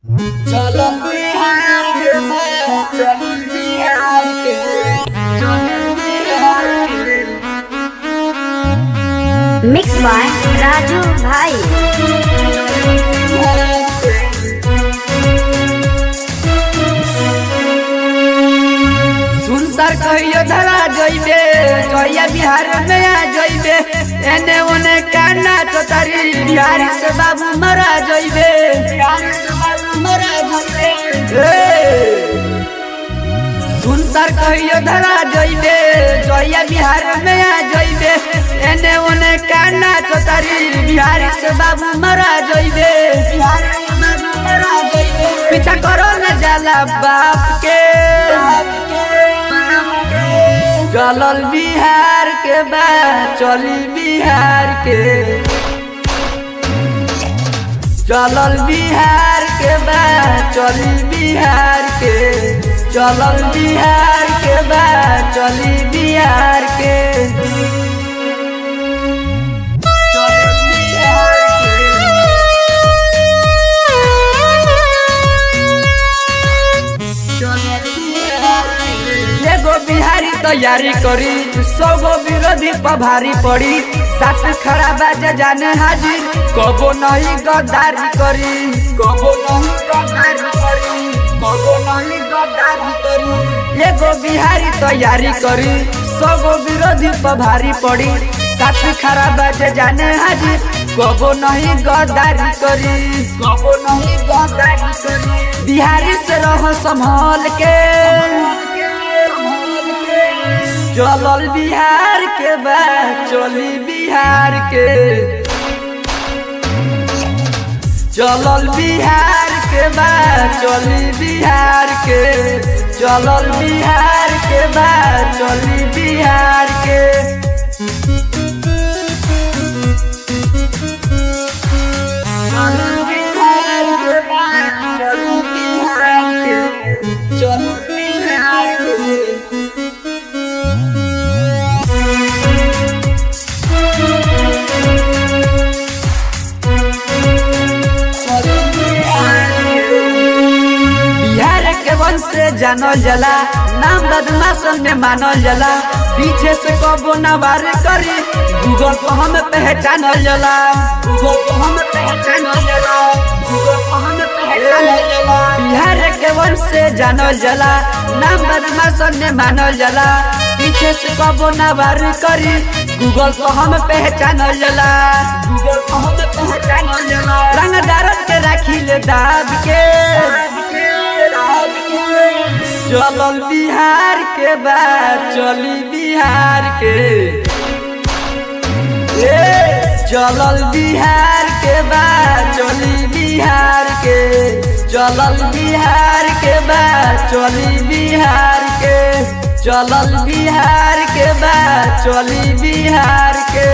चलो बिहार के मैं चलो बिहार के चलो बिहार के मिक्स बाय राजू भाई। सुनसर कहियो धरा जइबे जइया बिहार में आ जइबे एने ओने काना चोतारी बिहार से बाबू मरा जइबे बिहार से बाबू मरा जइबे। सुनसर कहियो धरा जइबे जइया बिहार में आ जइबे एने ओने काना चोतारी बिहार से बाबू मरा जइबे बिहार से बाबू मरा जइबे। पीछा करो न जाला बाप के चलल बिहार के बा चली बिहार के चलल बिहार के बा चली बिहार के चलल बिहार के बा चली बिहार के चलल बिहार के चलल बिहार के। एगो बिहारी तैयारी करी 100 गो विरोधी पर भारी पड़ी साथ खड़ा बाजा जाने हाजिर कबो नहीं गद्दारी करी कबो नहीं गद्दारी करी कबो नहीं गद्दारी करी। एगो बिहारी तैयारी करी 100 गो विरोधी पर भारी पड़ी साथ खड़ा बाजा जाने हाजिर कबो नहीं गद्दारी करी कबो नहीं गद्दारी करी। बिहारी से रहो संभाल के चलल बिहार के बा चली बिहार के चलल बिहार के बा चली बिहार के चलल बिहार के बा चली बिहार के चलल बिहार के बा चली बिहार के चलल बिहार के। वन से जानल जला नाम बदमाशन में मानल जला पीछे से कबो न वार करी गूगल को हम पहचानल जला गूगल को हम पहचानल जला गूगल को हम पहचानल जला। बिहार के वन से जानल जला नाम बदमाशन में मानल जला पीछे से कबो न वार करी गूगल को हम पहचानल जला गूगल को हम पहचानल जला। रंगदार के राखिल दाब के चलल बिहार के बा चली बिहार के चलल बिहार के बा चली बिहार के चलल बिहार के बा चली बिहार के चलल बिहार के बा चली बिहार के।